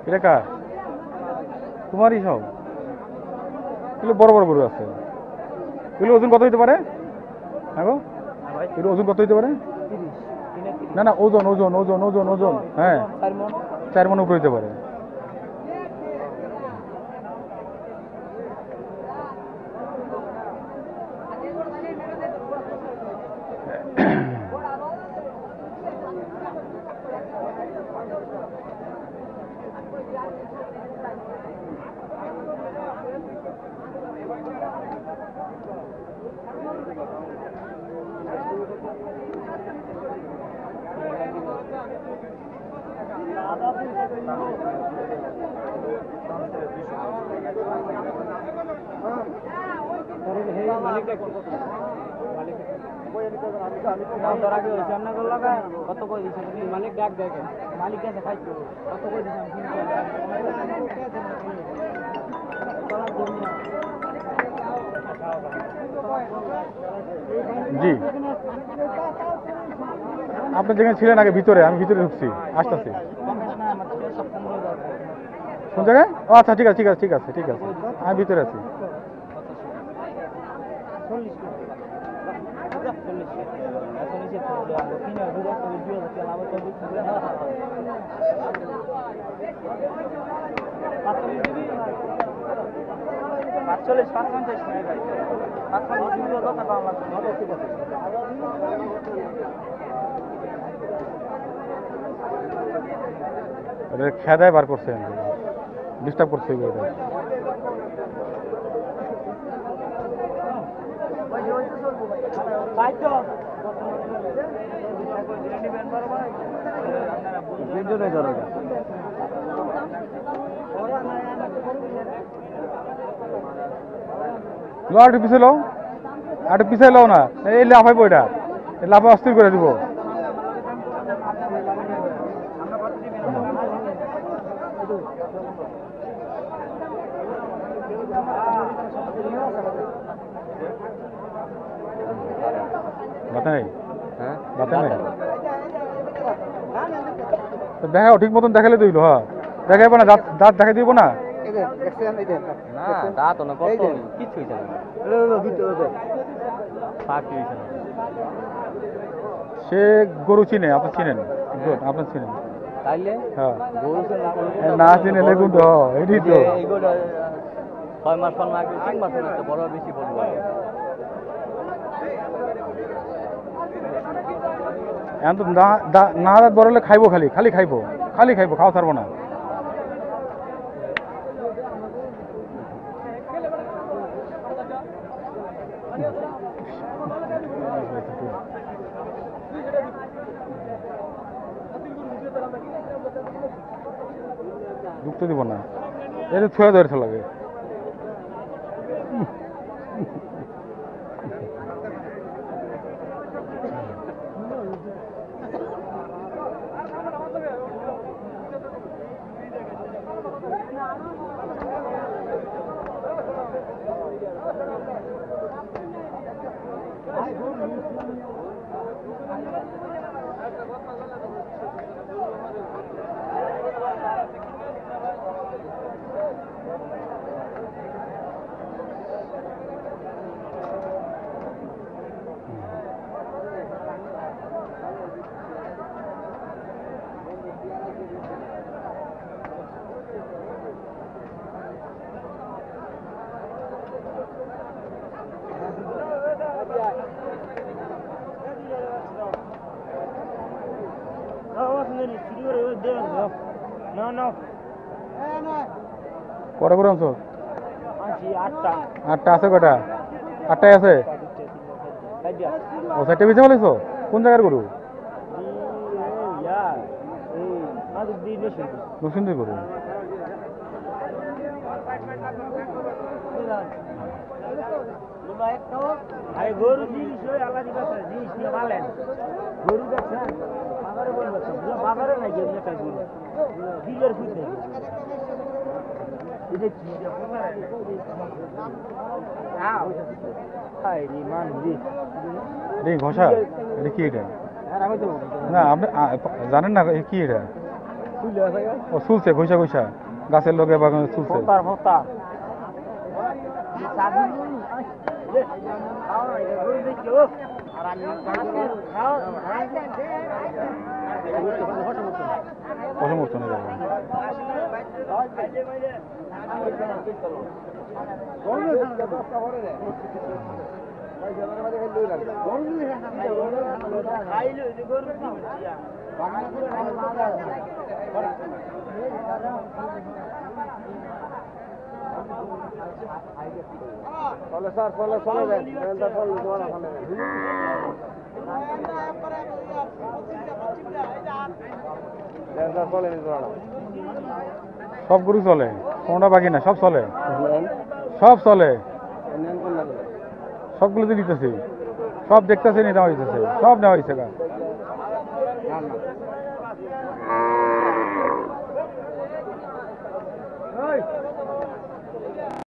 এটা কার? তোমারই সব? এগুলো বড় বড় গরু আছে। এগুলো ওজন কত হইতে পারে? হ্যাঁ গো, এগুলো ওজন কত হইতে পারে? না না, ওজন ওজন ওজন ওজন ওজন। হ্যাঁ, 4 মণ উপরে হইতে পারে। কত করে দিচ্ছেন মালিক? ডাক দেখেন মালিক কাছে খাইছো কত করে দিচ্ছেন? জি, আপনি যেখানে ছিলেন আগে ভিতরে, আমি ভিতরে ঢুকছি, আসতেছি। কোন জায়গায়? ও আচ্ছা, ঠিক আছে ঠিক আছে ঠিক আছে ঠিক আছে, আমি ভিতরে আছি। খেদায় বার করছে, ডিস্টার্ব করছে। একটু পিছিয়ে লো, একটু পিছিয়ে লো না, এই লাফাইবো, এটা লাফা অস্থির করে দিব। বাতা নেই, বাতা নেই, দেখাও ঠিক মতন দেখালে দিল। হ্যাঁ, দেখাইবো না, দাঁত দাঁত দেখাই দিব না। সে গরু চিনে, আপনি চিনেন, আপনার চিনেন। হ্যাঁ, না চিনে লেগুন তো এটি তো 6 মাস 5 মাস 3 মাস বড় বেশি বলবো। এখন তো না দাঁত বড় হলে খাইবো, খালি খালি খাইবো, খালি খাইবো, খাওয়া ছাড়বো না। ঢুকতে দিব না, এটা ছুঁয়া ধরতে লাগে। কটা করে আনছো? 8টা আছে। কটা? 8টাই আছে। ও 4টে বেঁচে ফেলেছো? কোন জায়গার গরু? নরসিংদী গরু। গরু জিনিস জিনিস নিয়ে ভালেন গরু দেখছেন বাজারে নাই বিলের ফুট নেই। ঘষা, এটা কি? এটা না, আপনি জানেন না কি? এটা ও চুলছে ঘইসা ঘইসা গাছের লগে বাগানে চুলছে অসমর্থন হয়ে যাবে চলে স্যার চলে চলে দেন সব গরু চলে কোনটা বাকি না সব চলে সব চলে সবগুলো তো নিতেছি সব দেখতেছে নেওয়া হইতেছে সব নেওয়া হয়েছে গা